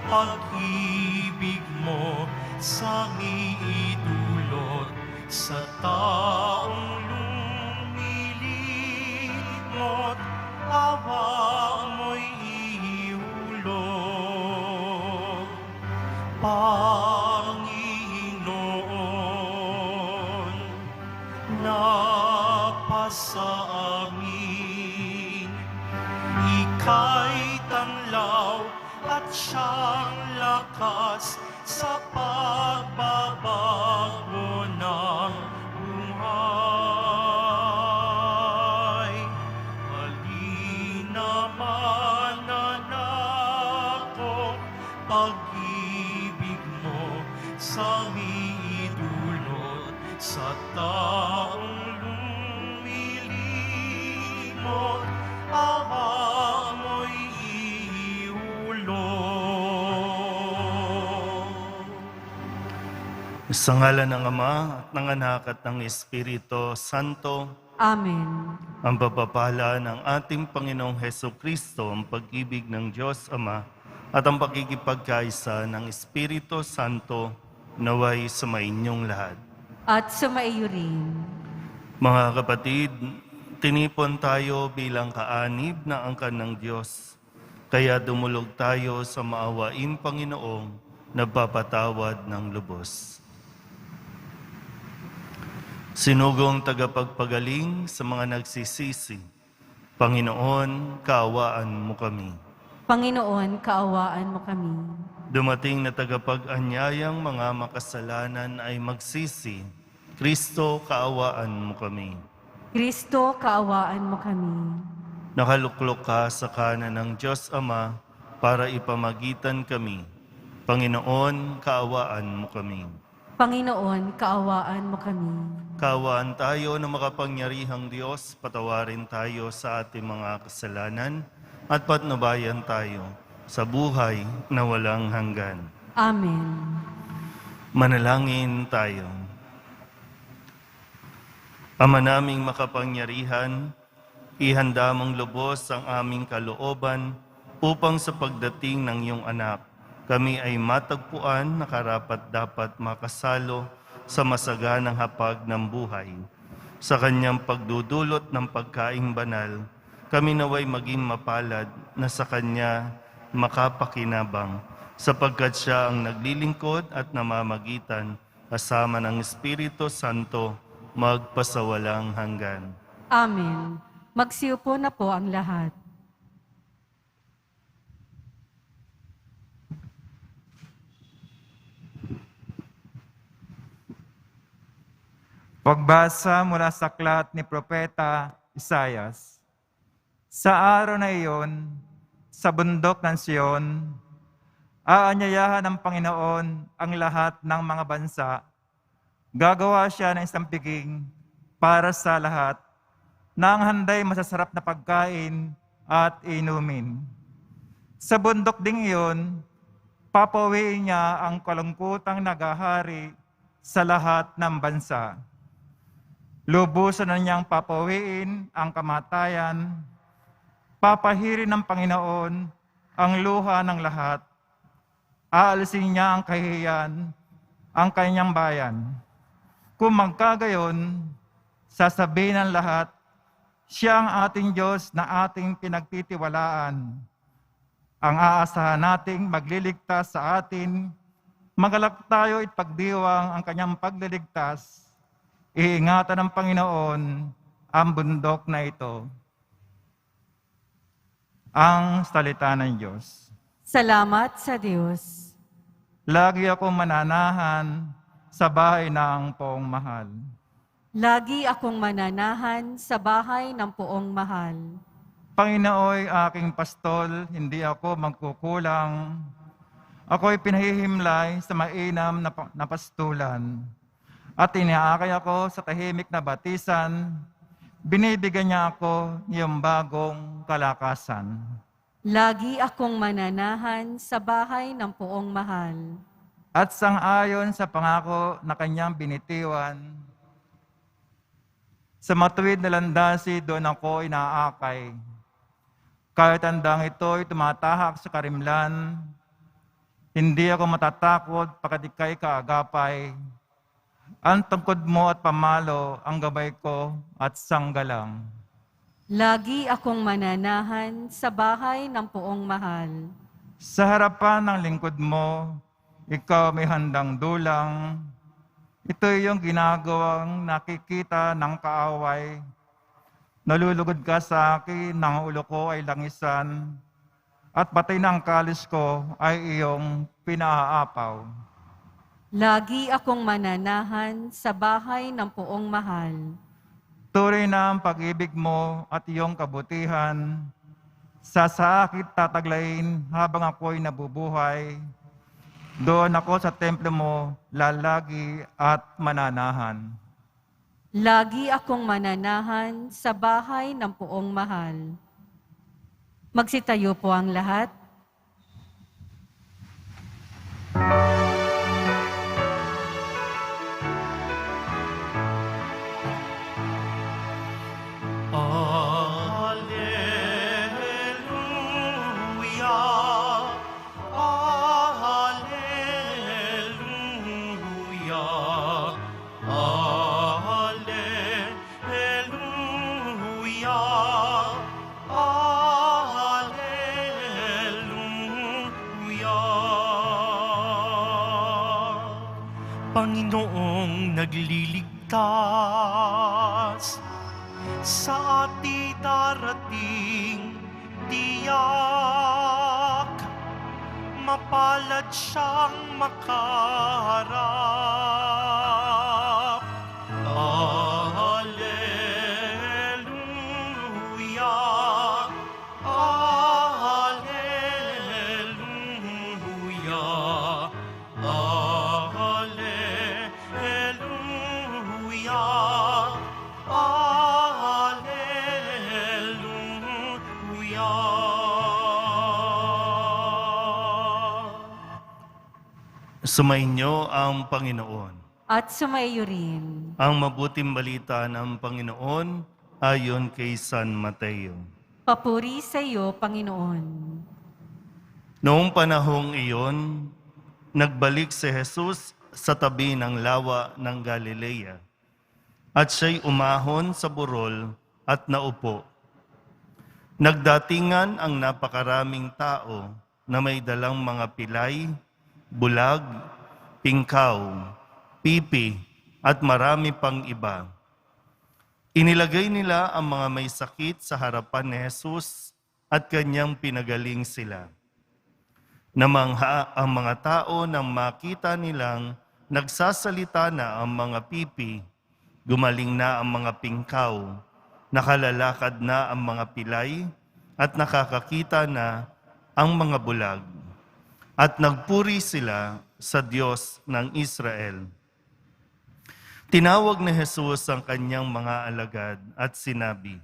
pag-ibig mo sa idulot sa taong lumilimot, awa mo'y ihulog. Panginoon, napasa amin, ika'y tanlaw at siyang lakas sa pagbabago ng buhay. Halina mananakop, pag-ibig mo sa idulot sa taong lumilimot, awa mo'y ihulog. Sa ngalan ng Ama at ng Anak at ng Espiritu Santo. Amen. Ang pagpapala ng ating Panginoong Hesukristo, ang pag-ibig ng Diyos Ama, at ang pakikipagkaisa ng Espiritu Santo naway sumainyong lahat. At sumaiyo rin. Mga kapatid, tinipon tayo bilang kaanib na angkan ng Diyos. Kaya dumulog tayo sa maawaing Panginoong nagpapatawad ng lubos. Sinugong tagapagpagaling sa mga nagsisisi, Panginoon, kaawaan mo kami. Panginoon, kaawaan mo kami. Dumating na tagapag-anyayang mga makasalanan ay magsisi, Kristo, kaawaan mo kami. Kristo, kaawaan mo kami. Nakaluklok ka sa kanan ng Diyos Ama para ipamagitan kami. Panginoon, kaawaan mo kami. Panginoon, kaawaan mo kami. Kaawaan tayo ng makapangyarihang Diyos, patawarin tayo sa ating mga kasalanan at patnubayan tayo sa buhay na walang hanggan. Amen. Manalangin tayo. Ama naming makapangyarihan, ihanda mong lubos ang aming kalooban upang sa pagdating ng iyong anak, kami ay matagpuan na karapat-dapat makasalo sa masaganang hapag ng buhay. Sa kanyang pagdudulot ng pagkaing banal, kami naway maging mapalad na sa kanya makapakinabang, sapagkat siya ang naglilingkod at namamagitan kasama ng Espiritu Santo magpasawalang hanggan. Amen. Magsiupo na po ang lahat. Pagbasa mula sa aklat ni Propeta Isaias. Sa araw na iyon, sa bundok ng Sion, aanyayahan ng Panginoon ang lahat ng mga bansa. Gagawa siya ng isang piging para sa lahat, na ang handay masasarap na pagkain at inumin. Sa bundok ding iyon, papawiin niya ang kalungkutang nagahari sa lahat ng bansa. Lubusan na niyang papawiin ang kamatayan, papahirin ng Panginoon ang luha ng lahat, aalisin niya ang kahihiyan, ang kanyang bayan. Kung magkagayon, sasabihin ng lahat, siya ang ating Diyos na ating pinagtitiwalaan. Ang aasahan nating magliligtas sa atin, magalak tayo at pagdiwang ang kanyang pagliligtas. Iingatan ng Panginoon ang bundok na ito. Ang salita ng Diyos. Salamat sa Diyos. Lagi akong mananahan sa bahay ng poong mahal. Lagi akong mananahan sa bahay ng poong mahal. Panginooy aking pastol, hindi ako magkukulang. Ako'y pinahihimlay sa mainam na pastulan. At iniaakay ako sa tahimik na batisan, binibigyan niya ako niyong bagong kalakasan. Lagi akong mananahan sa bahay ng poong mahal. At sang-ayon sa pangako na kanyang binitiwan, sa matuwid na landasi doon ako inaakay. Kahit andang ito'y tumatahak sa karimlan, Hindi ako matatakot pagkat ika'y kaagapay. Ang tungkod mo at pamalo ang gabay ko at sanggalang. Lagi akong mananahan sa bahay ng poong mahal. Sa harapan ng lingkod mo, ikaw may handang dulang. Ito yung ginagawang nakikita ng kaaway. Nalulugod ka sa akin, ng ulo ko ay langisan, at pati ng kalis ko ay iyong pinaapaw. Lagi akong mananahan sa bahay ng poong mahal. Tuloy na ang pag-ibig mo at iyong kabutihan. Sa sakit tataglayin habang ako'y nabubuhay. Doon ako sa templo mo lalagi at mananahan. Lagi akong mananahan sa bahay ng poong mahal. Magsitayo po ang lahat. Alleluia, Alleluia, Alleluia, Alleluia. Panginoong nagliligtas, sa ating darating tiyak, mapalad siyang makaharap. Alleluia, Alleluia, Alleluia, Sumainyo ang Panginoon. At sumaiyo rin. Ang mabuting balita ng Panginoon ayon kay San Mateo. Papuri sa iyo, Panginoon. Noong panahong iyon, nagbalik si Jesus sa tabi ng lawa ng Galilea, at siya'y umahon sa burol at naupo. Nagdatingan ang napakaraming tao na may dalang mga pilay, bulag, pingkaw, pipi, at marami pang iba. Inilagay nila ang mga may sakit sa harapan ni Jesus at kanyang pinagaling sila. Namangha ang mga tao nang makita nilang nagsasalita na ang mga pipi, gumaling na ang mga pingkaw, nakalalakad na ang mga pilay, at nakakakita na ang mga bulag. At nagpuri sila sa Diyos ng Israel. Tinawag ni Jesus ang kanyang mga alagad at sinabi,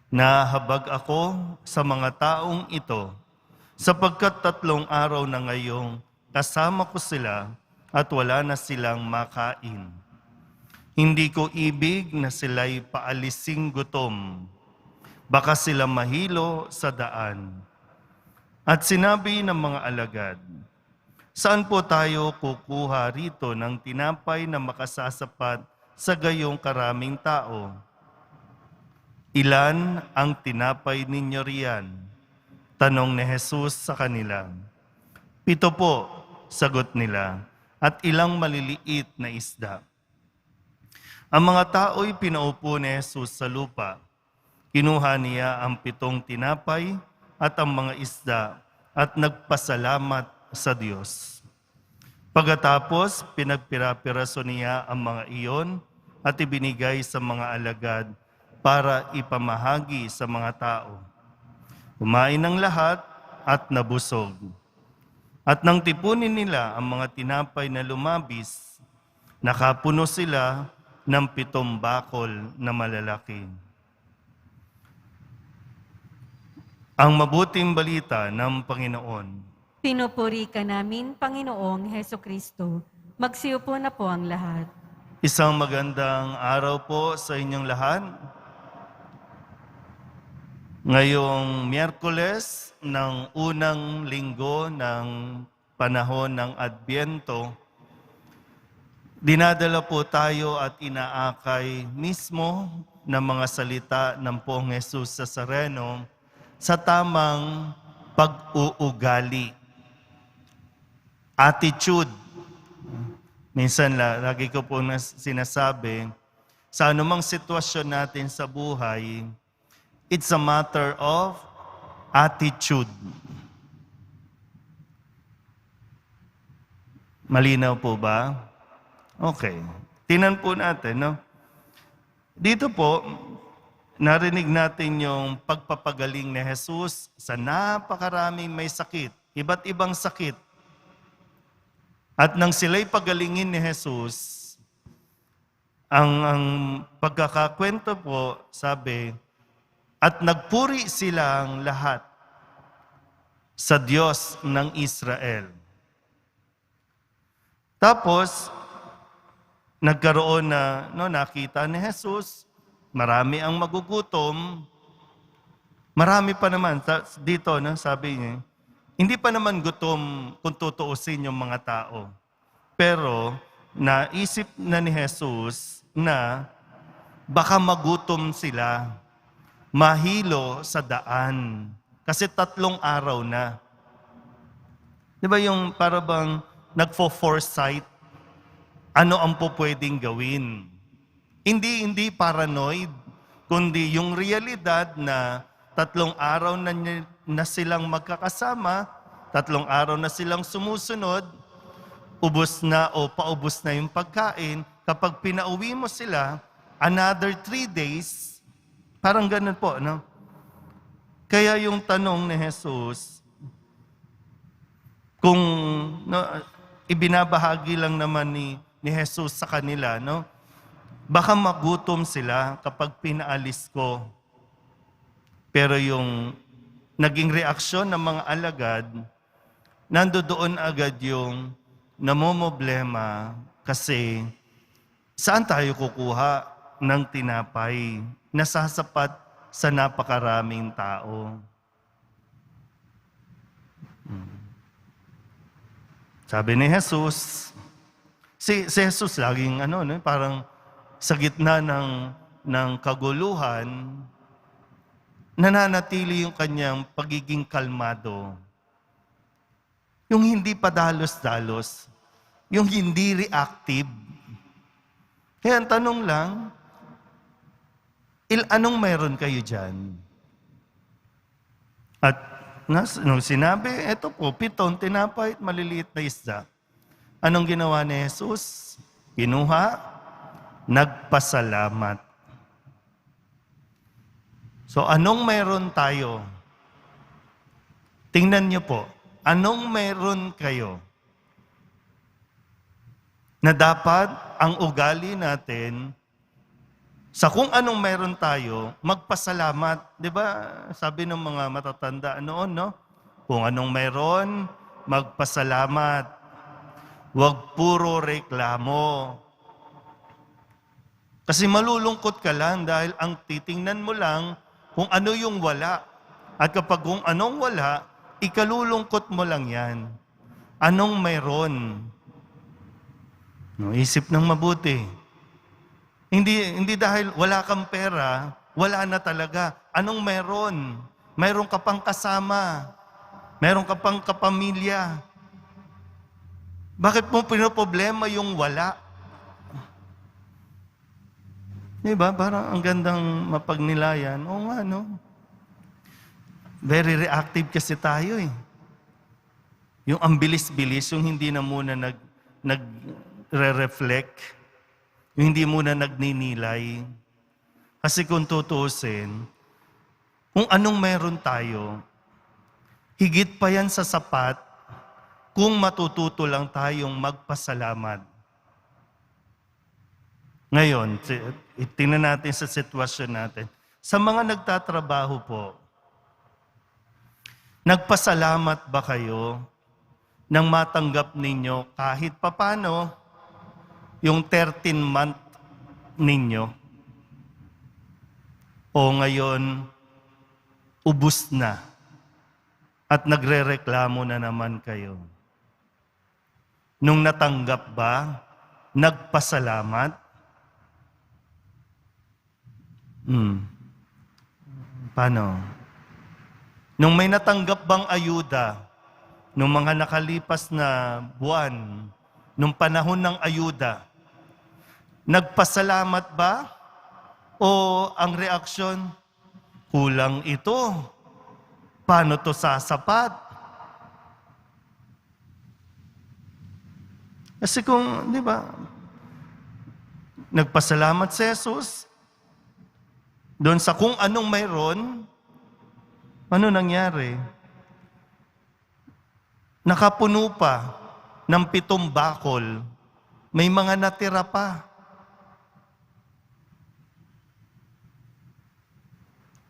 "Nahabag ako sa mga taong ito, sapagkat 3 araw na ngayong kasama ko sila at wala na silang makain. Hindi ko ibig na sila'y paalising gutom, baka sila mahilo sa daan." At sinabi ng mga alagad, "Saan po tayo kukuha rito ng tinapay na makasasapat sa gayong karaming tao? Ilan ang tinapay ninyo riyan?" Tanong ni Jesus sa kanila. "7 po," sagot nila, "at ilang maliliit na isda." Ang mga tao'y pinaupo ni Jesus sa lupa. Kinuha niya ang 7 tinapay at ang mga isda at nagpasalamat sa Diyos. Pagkatapos, pinagpira-piraso niya ang mga iyon at ibinigay sa mga alagad para ipamahagi sa mga tao. Kumain ng lahat at nabusog. At nang tipunin nila ang mga tinapay na lumabis, nakapuno sila ng 7 bakol na malalaki. Ang mabuting balita ng Panginoon. Pinupuri ka namin, Panginoong Heso Kristo. Magsiupo na po ang lahat. Isang magandang araw po sa inyong lahat. Ngayong Miyerkules ng unang linggo ng panahon ng Adbyento, dinadala po tayo at inaakay mismo ng mga salita ng Poong Jesus Nazareno sa tamang pag-uugali. Attitude. Minsan lagi ko po sinasabi, sa anumang sitwasyon natin sa buhay, it's a matter of attitude. Malinaw po ba? Okay. Tingnan po natin, no? Dito po, narinig natin yung pagpapagaling ni Jesus sa napakaraming may sakit, iba't ibang sakit. At nang sila'y pagalingin ni Jesus, ang pagkakakwento po, sabi, at nagpuri silang lahat sa Diyos ng Israel. Tapos, nagkaroon nakita ni Jesus, marami ang magugutom, marami pa naman, dito, sabi niya, hindi pa naman gutom kung tutuusin yung mga tao. Pero, naisip na ni Jesus na baka magutom sila, mahilo sa daan. Kasi 3 araw na. Di ba yung para bang nagfo-foresight, ano ang pwedeng gawin? Hindi paranoid, kundi yung realidad na 3 araw na silang magkakasama, 3 araw na silang sumusunod, ubos na o paubos na yung pagkain, kapag pinauwi mo sila, another 3 days, parang ganun po, no? Kaya yung tanong ni Jesus, kung ibinabahagi lang naman ni Jesus sa kanila, no? Baka magutom sila kapag pinaalis ko. Pero yung naging reaksyon ng mga alagad, nandoon agad yung namomoblema kasi saan tayo kukuha ng tinapay na sasapat sa napakaraming tao? Sabi ni Jesus, si Jesus laging parang sa gitna ng kaguluhan, nananatili yung kanyang pagiging kalmado. Yung hindi padalos-dalos, yung hindi reactive. Kaya ang tanong lang, anong mayroon kayo dyan? At nung sinabi, eto po, 7 tinapay at maliliit na isda. Anong ginawa ni Jesus? Kinuha, nagpasalamat. So anong mayroon tayo? Tingnan niyo po, anong mayroon kayo? Na dapat ang ugali natin, sa kung anong mayroon tayo, magpasalamat. Di ba? Sabi ng mga matatanda noon, no? Kung anong mayroon, magpasalamat. Huwag puro reklamo. Kasi malulungkot ka lang dahil ang titingnan mo lang kung ano yung wala. At kapag kung anong wala, ikalulungkot mo lang yan. Anong mayroon? No, isip ng mabuti. Hindi dahil wala kang pera, wala na talaga. Anong meron? Meron ka pang kasama. Meron ka pang kapamilya. Bakit mo pinoproblema yung wala? Diba? Parang ang gandang mapagnilayan. Oo nga, no? Very reactive kasi tayo eh. Yung ang bilis-bilis, yung hindi na muna nagre-reflect, yung hindi muna nagninilay. Kasi kung tutuusin, kung anong meron tayo, higit pa yan sa sapat kung matututo lang tayong magpasalamat. Ngayon, tingnan natin sa sitwasyon natin. Sa mga nagtatrabaho po, nagpasalamat ba kayo nang matanggap ninyo kahit papano yung 13th month ninyo? O ngayon, ubus na at nagrereklamo na naman kayo? Nung natanggap ba, nagpasalamat? Paano? Nung may natanggap bang ayuda, nung mga nakalipas na buwan, nung panahon ng ayuda, nagpasalamat ba? O ang reaksyon, kulang ito. Paano to sasapat? Kasi kung, di ba, nagpasalamat si Jesus, doon sa kung anong mayroon, ano nangyari? Nakapuno pa ng 7 bakol, may mga natira pa.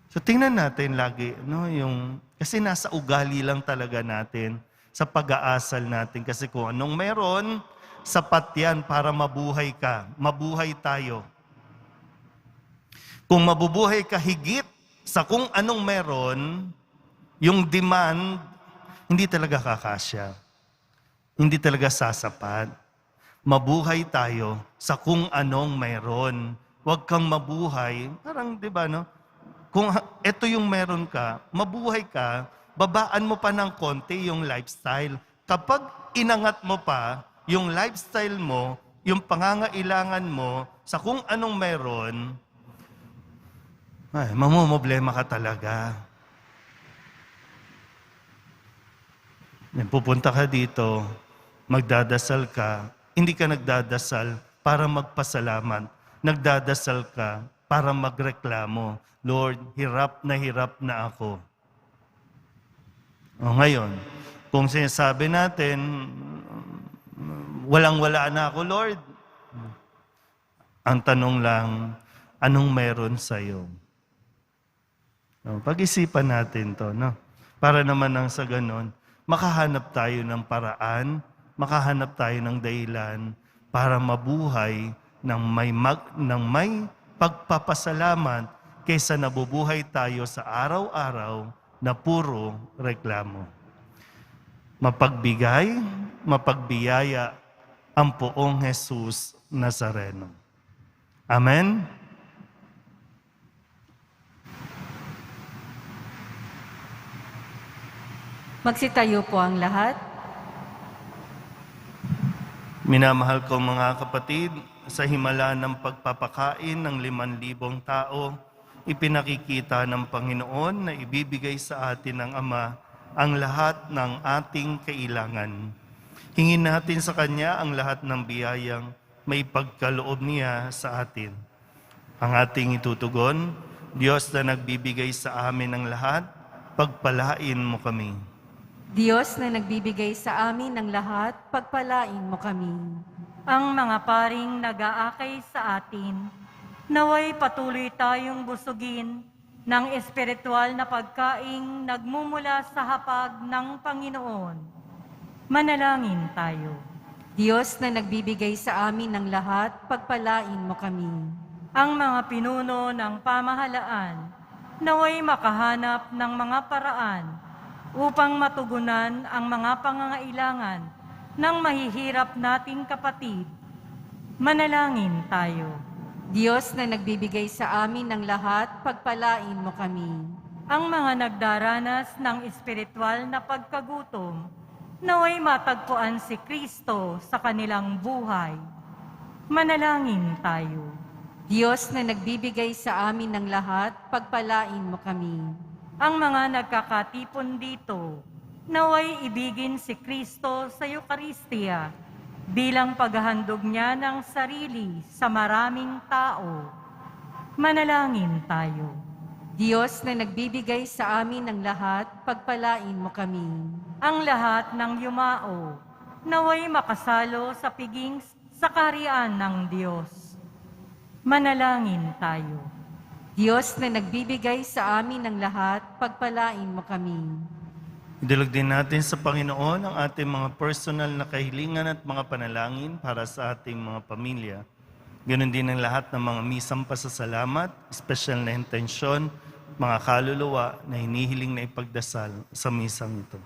So tingnan natin lagi, no, kasi nasa ugali lang talaga natin, sa pag-aasal natin. Kasi kung anong meron, sapat yan para mabuhay ka. Mabuhay tayo. Kung mabubuhay ka higit sa kung anong meron, yung demand, hindi talaga kakasya. Hindi talaga sasapat. Mabuhay tayo sa kung anong meron. Huwag kang mabuhay, parang, di ba, no? Kung ito yung meron ka, mabuhay ka, babaan mo pa ng konti yung lifestyle. Kapag inangat mo pa yung lifestyle mo, yung pangangailangan mo sa kung anong meron, ay, mamumblema ka talaga. Pupunta ka dito, magdadasal ka, hindi ka nagdadasal para magpasalamat. Nagdadasal ka para magreklamo. Lord, hirap na ako. O ngayon, kung sinasabi natin, walang-wala na ako, Lord, ang tanong lang, anong meron sa'yo? No, pag-isipan natin to, no? Para naman nang sa ganon, makahanap tayo ng paraan, makahanap tayo ng dahilan para mabuhay ng may pagpapasalamat kaysa nabubuhay tayo sa araw-araw na puro reklamo. Mapagbigay, mapagbiyaya ang poong Jesus Nazareno. Amen? Magsitayo po ang lahat. Minamahal ko mga kapatid, sa himala ng pagpapakain ng 5,000 tao, ipinakikita ng Panginoon na ibibigay sa atin ng Ama ang lahat ng ating kailangan. Hingin natin sa Kanya ang lahat ng biyayang may pagkaloob niya sa atin. Ang ating itutugon, Diyos na nagbibigay sa amin ng lahat, pagpalain mo kami. Diyos na nagbibigay sa amin ng lahat, pagpalain mo kami. Ang mga paring nag-aakay sa atin, naway patuloy tayong busugin ng espiritual na pagkaing nagmumula sa hapag ng Panginoon. Manalangin tayo. Diyos na nagbibigay sa amin ng lahat, pagpalain mo kami. Ang mga pinuno ng pamahalaan, naway makahanap ng mga paraan upang matugunan ang mga pangangailangan ng mahihirap nating kapatid. Manalangin tayo. Diyos na nagbibigay sa amin ng lahat, pagpalain mo kami. Ang mga nagdaranas ng espiritual na pagkagutom, naway matagpuan si Kristo sa kanilang buhay. Manalangin tayo. Diyos na nagbibigay sa amin ng lahat, pagpalain mo kami. Ang mga nagkakatipon dito, naway ibigin si Kristo sa Eucharistia bilang paghahandog niya ng sarili sa maraming tao. Manalangin tayo. Diyos na nagbibigay sa amin ng lahat, pagpalain mo kami. Ang lahat ng yumao, naway makasalo sa piging sa kaharian ng Diyos. Manalangin tayo. Diyos na nagbibigay sa amin ng lahat, pagpalain mo kami. Idulog din natin sa Panginoon ang ating mga personal na kahilingan at mga panalangin para sa ating mga pamilya. Ganon din ang lahat ng mga misang pasasalamat, espesyal na intensyon, mga kaluluwa na hinihiling na ipagdasal sa misang ito.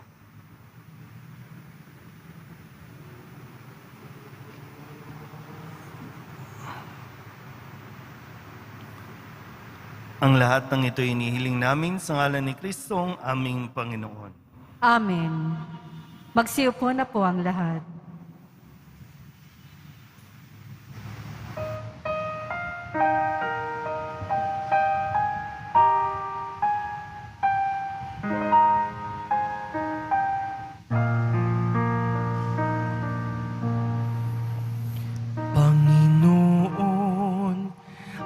Ang lahat ng ito inihiling namin sa ngalan ni Kristong aming Panginoon. Amen. Magsiupo na po ang lahat. Panginoon,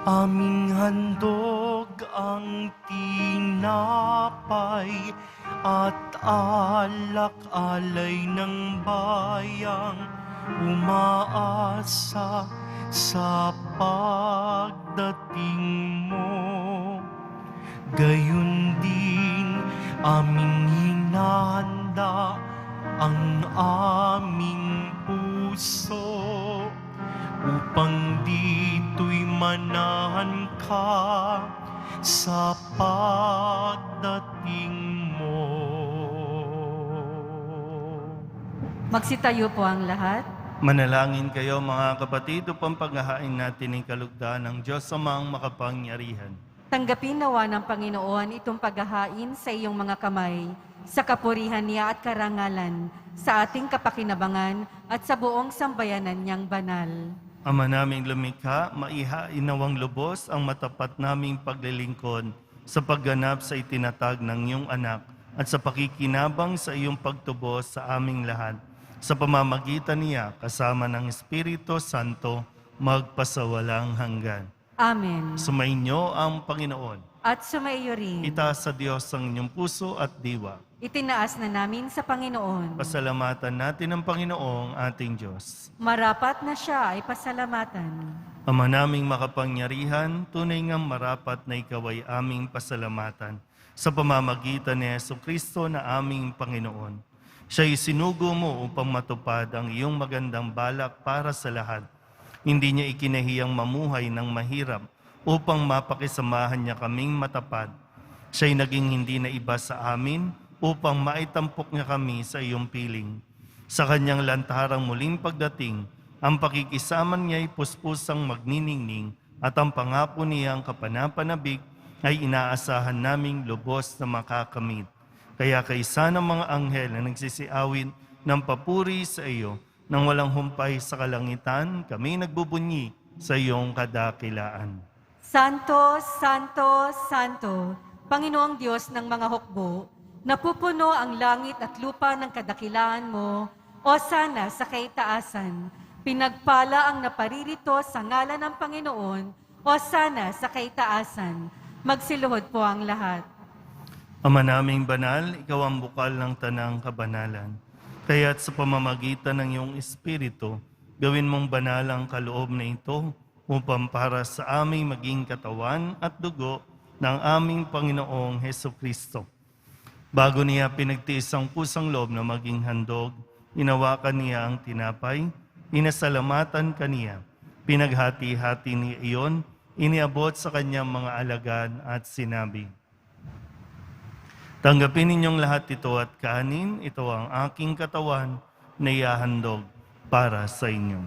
aming handog ang tinapay at alak-alay ng bayang umaasa sa pagdating mo. Gayon din aming hinanda ang aming puso upang dito'y manahan ka sa pagdating mo. Magsitayo po ang lahat. Manalangin kayo mga kapatid upang paghahain natin ng kalugdan ng Diyos amang makapangyarihan. Tanggapin nawa ng Panginoon itong paghahain sa iyong mga kamay, sa kapurihan niya at karangalan, sa ating kapakinabangan at sa buong sambayanan niyang banal. Ama naming lumikha, maihain nawang lubos ang matapat naming paglilingkod sa pagganap sa itinatag ng iyong anak at sa pakikinabang sa iyong pagtubos sa aming lahat. Sa pamamagitan niya, kasama ng Espiritu Santo, magpasawalang hanggan. Amen. Sumainyo ang Panginoon. At sumaiyo rin. Itaas sa Diyos ang inyong puso at diwa. Itinaas na namin sa Panginoon. Pasalamatan natin ang Panginoong ating Diyos. Marapat na siya ay pasalamatan. Ama naming makapangyarihan, tunay ngang marapat na ikaw ay aming pasalamatan sa pamamagitan ni Jesucristo na aming Panginoon. Siya'y sinugo mo upang matupad ang iyong magandang balak para sa lahat. Hindi niya ikinahiyang mamuhay ng mahirap upang mapakisamahan niya kaming matapat. Siya'y naging hindi na iba sa amin upang maitampok niya kami sa iyong piling. Sa kanyang lantarang muling pagdating, ang pakikisama niya'y puspusang magniningning at ang pangako niyang kapanapanabik ay inaasahan naming lubos na makakamit. Kaya kaysa ng mga anghel na nagsisiawin ng papuri sa iyo, nang walang humpay sa kalangitan, kami nagbubunyi sa iyong kadakilaan. Santo, Santo, Santo, Panginoong Diyos ng mga hukbo, napupuno ang langit at lupa ng kadakilaan mo, o sana sa kaitaasan. Pinagpala ang naparirito sa ngalan ng Panginoon, o sana sa kaitaasan. Magsiluhod po ang lahat. Ama naming banal, ikaw ang bukal ng tanang kabanalan. Kaya't sa pamamagitan ng iyong Espiritu, gawin mong banal ang kaloob na ito upang para sa aming maging katawan at dugo ng aming Panginoong Hesukristo. Bago niya pinagtiis ang pusang loob na maging handog, inawakan niya ang tinapay, inasalamatan kaniya, pinaghati-hati niya iyon, iniabot sa kanyang mga alagad at sinabi, tanggapin ninyong lahat ito at kanin, ito ang aking katawan na ihahandog para sa inyo.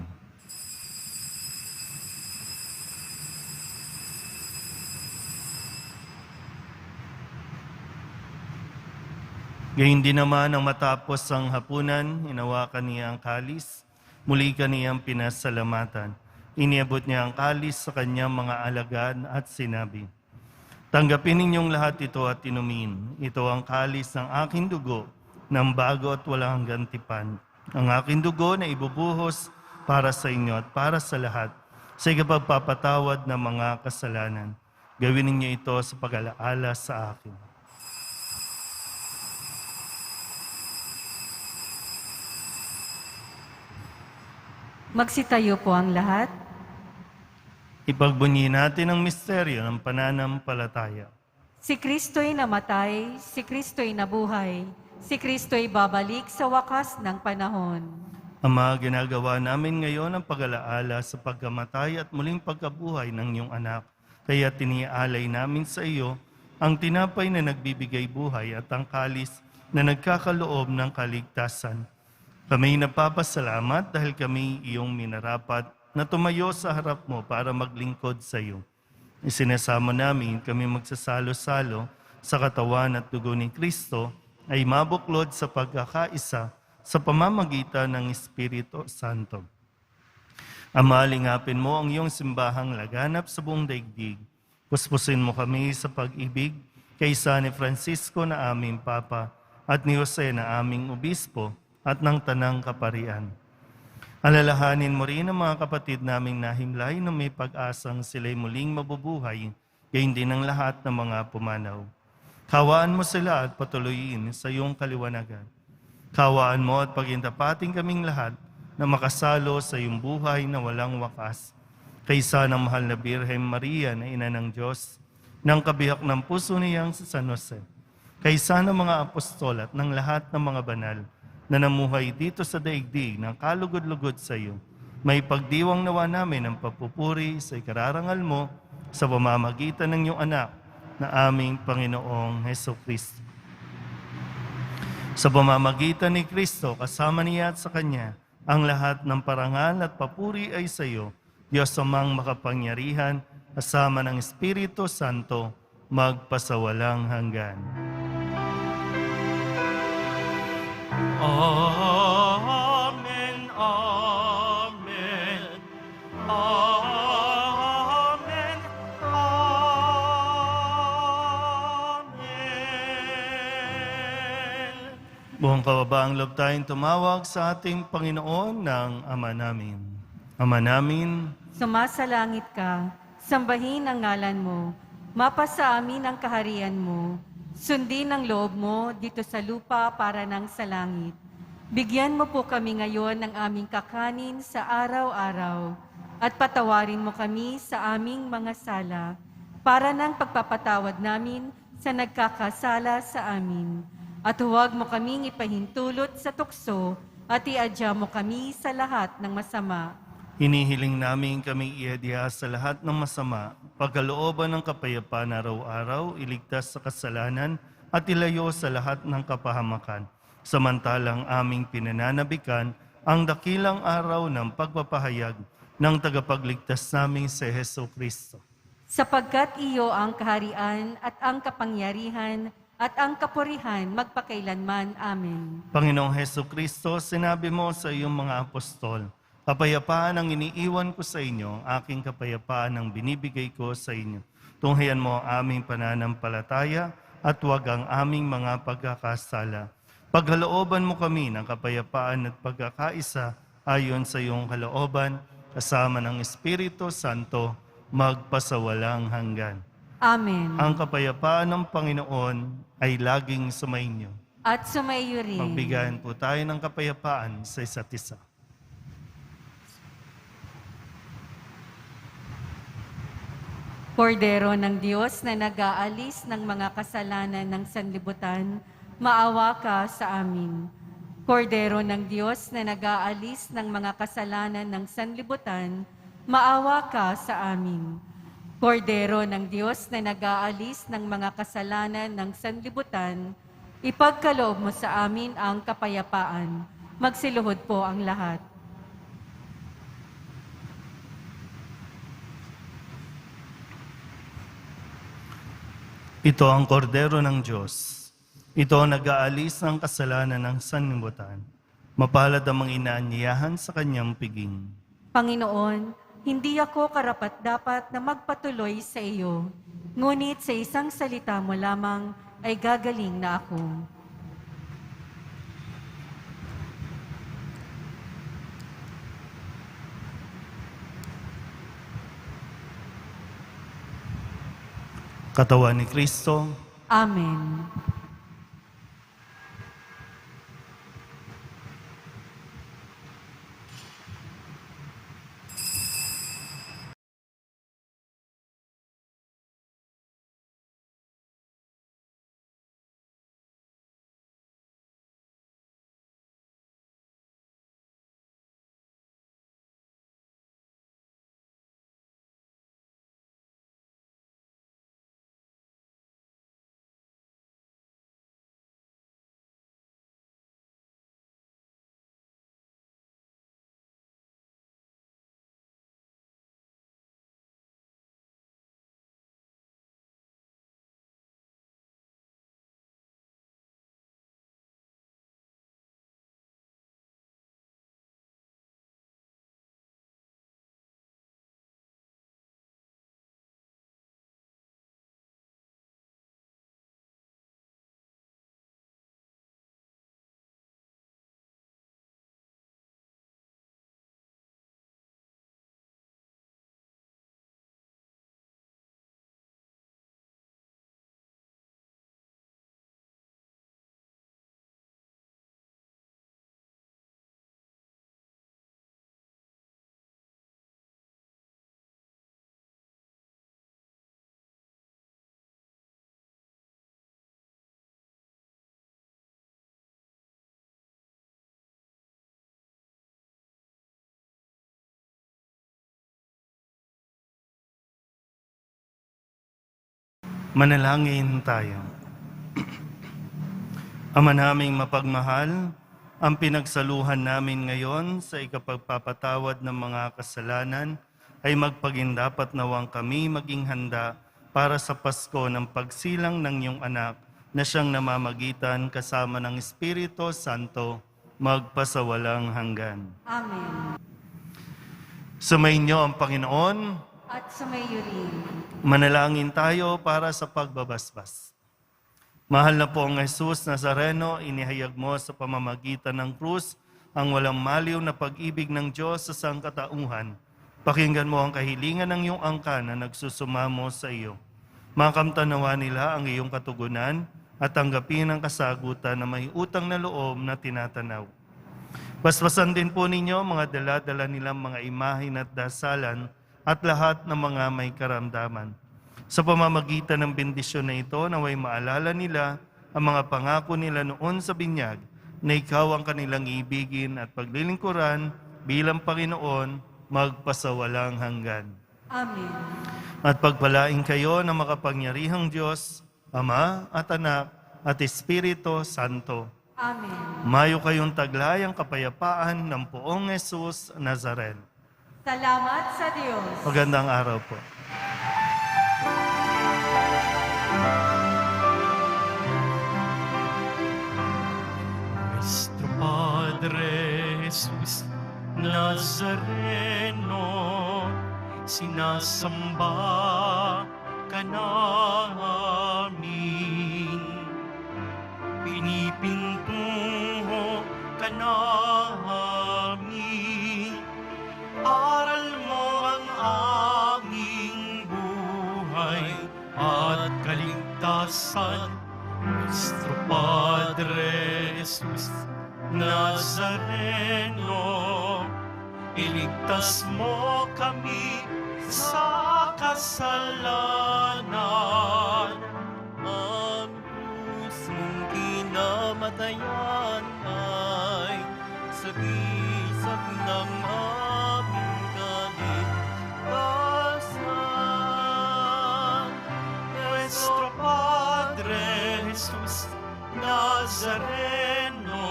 Gayun din naman ang matapos ang hapunan, hinawakan niya ang kalis, muli kaniyang pinasalamatan. Iniabot niya ang kalis sa kanyang mga alagad at sinabi, tanggapin ninyong lahat ito at inumin. Ito ang kalis ng aking dugo, ng bago at walang gantipan. Ang aking dugo na ibubuhos para sa inyo at para sa lahat, sa ikapagpapatawad ng mga kasalanan. Gawin ninyo ito sa pag-alaala sa akin. Magsitayo po ang lahat. Ipagbunyi natin ang misteryo ng pananampalataya. Si Kristo'y namatay, si Kristo'y nabuhay, si Kristo'y babalik sa wakas ng panahon. Ama, ginagawa namin ngayon ang pag-alaala sa pagkamatay at muling pagkabuhay ng iyong anak. Kaya tiniaalay namin sa iyo ang tinapay na nagbibigay buhay at ang kalis na nagkakaloob ng kaligtasan. Kami napapasalamat dahil kami iyong minarapat na tumayo sa harap mo para maglingkod sa iyo. Isinasamo namin kami magsasalo-salo sa katawan at dugo ni Kristo ay mabuklod sa pagkakaisa sa pamamagitan ng Espiritu Santo. Ama, lingapin mo ang iyong simbahang laganap sa buong daigdig. Puspusin mo kami sa pag-ibig kay San Francisco na aming Papa at ni Jose na aming Obispo at ng Tanang Kaparian. Alalahanin mo rin ang mga kapatid naming nahimlay na may pag-asang sila'y muling mabubuhay, gayon din ang lahat ng mga pumanaw. Kawaan mo sila at patuloyin sa iyong kaliwanagan. Kawaan mo at pagintapating kaming lahat na makasalo sa iyong buhay na walang wakas. Kaysa ng mahal na Birhen Maria na Ina ng Diyos, ng kabihak ng puso niyang sa San Jose, kaysa ng mga apostol at ng lahat ng mga banal na namuhay dito sa daigdig ng kalugod-lugod sa iyo, may pagdiwang nawa namin ang papupuri sa ikararangal mo sa pamamagitan ng iyong anak na aming Panginoong Hesukristo. Sa pamamagitan ni Kristo, kasama niya at sa Kanya, ang lahat ng parangal at papuri ay sa iyo, Diyos amang makapangyarihan, kasama ng Espiritu Santo, magpasawalang hanggan. Amen, amen, amen, amen. Buong kababaang loob tayong tumawag sa ating Panginoon ng Ama namin. Ama namin, Sumasalangit ka, sambahin ang ngalan mo, mapasa amin ang kaharian mo, sundin ang loob mo dito sa lupa para nang sa langit. Bigyan mo po kami ngayon ng aming kakanin sa araw-araw at patawarin mo kami sa aming mga sala para ng pagpapatawad namin sa nagkakasala sa amin. At huwag mo kaming ipahintulot sa tukso at iadya mo kami sa lahat ng masama. hinihiling namin kami iadya sa lahat ng masama, pagkalooban ng kapayapaan araw-araw, iligtas sa kasalanan at ilayo sa lahat ng kapahamakan. Samantalang aming pinananabikan ang dakilang araw ng pagpapahayag ng tagapagligtas naming si Jesucristo. Sapagkat iyo ang kaharian at ang kapangyarihan at ang kapurihan magpakailanman. Amen. Panginoong Jesucristo, sinabi mo sa iyong mga apostol, kapayapaan ang iniiwan ko sa inyo, aking kapayapaan ang binibigay ko sa inyo. Tunghayan mo ang aming pananampalataya at huwag ang aming mga pagkakasala. Pagkalooban mo kami ng kapayapaan at pagkakaisa ayon sa iyong kalooban, kasama ng Espiritu Santo, magpasawalang hanggan. Amen. Ang kapayapaan ng Panginoon ay laging sumainyo. At sumaiyo rin. Magbigayan po tayo ng kapayapaan sa isa't isa. Kordero ng Diyos na nag-aalis ng mga kasalanan ng sanlibutan, maawa ka sa amin. Kordero ng Diyos na nag-aalis ng mga kasalanan ng sanlibutan, maawa ka sa amin. Kordero ng Diyos na nag-aalis ng mga kasalanan ng sanlibutan, ipagkaloob mo sa amin ang kapayapaan. Magsiluhod po ang lahat. Ito ang kordero ng Diyos. Ito ang nag-aalis ng kasalanan ng sanlibutan. Mapalad ang mga inaanyayahan sa kanyang piging. Panginoon, hindi ako karapat-dapat na magpatuloy sa iyo, ngunit sa isang salita mo lamang ay gagaling na ako. Katawan ni Kristo, Amen. Manalangin tayo. Ama naming mapagmahal, ang pinagsaluhan namin ngayon sa ikapagpapatawad ng mga kasalanan ay magpagindapat nawang kami maging handa para sa Pasko ng pagsilang ng iyong anak na siyang namamagitan kasama ng Espiritu Santo magpasawalang hanggan. Amen. Sumainyo ang Panginoon. At sumayo rin. Manalangin tayo para sa pagbabasbas. Mahal na pong Jesus Nazareno, inihayag mo sa pamamagitan ng krus ang walang maliw na pag-ibig ng Diyos sa sangkatauhan. Pakinggan mo ang kahilingan ng iyong angkan na nagsusumamo sa iyo. Makamtanawa nila ang iyong katugunan at tanggapin ang kasagutan na may utang na loob na tinatanaw. Basbasan din po ninyo mga dala-dala nilang mga imahin at dasalan at lahat ng mga may karamdaman. Sa pamamagitan ng bendisyon na ito, naway maalala nila ang mga pangako nila noon sa binyag na ikaw ang kanilang ibigin at paglilingkuran bilang Panginoon magpasawalang hanggan. Amen. At pagpalain kayo ng makapangyarihang Diyos, Ama at Anak at Espiritu Santo. Amen. Mayo kayong taglay ang kapayapaan ng poong Jesus Nazareno. Salamat sa Diyos. Magandang araw po. Nuestro Padre Jesus Nazareno, sinasamba ka namin, pinipintungo ka namin, aral mo ang aming buhay at kaligtasan. Nuestro Padre Jesus Nazareno, iligtas mo kami sa kasalanan. Ang krus mong kinamatayan ay sagisag ng aming kaligtasan. Nuestro Padre Jesus Nazareno,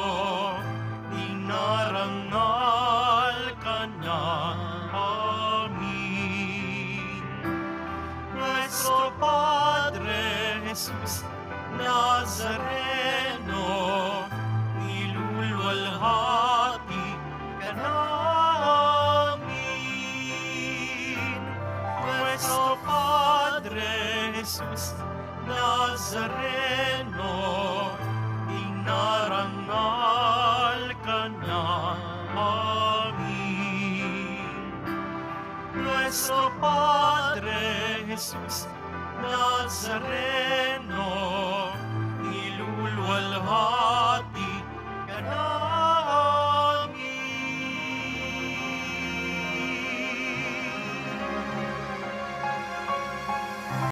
inarangal ka namin. Nuestro Padre Jesus Nazareno, nilulwalhati ka namin. Nuestro Padre Jesus Nazareno, inarangal ka namin. Nuestro Padre Jesus Nazareno, nilulwalhati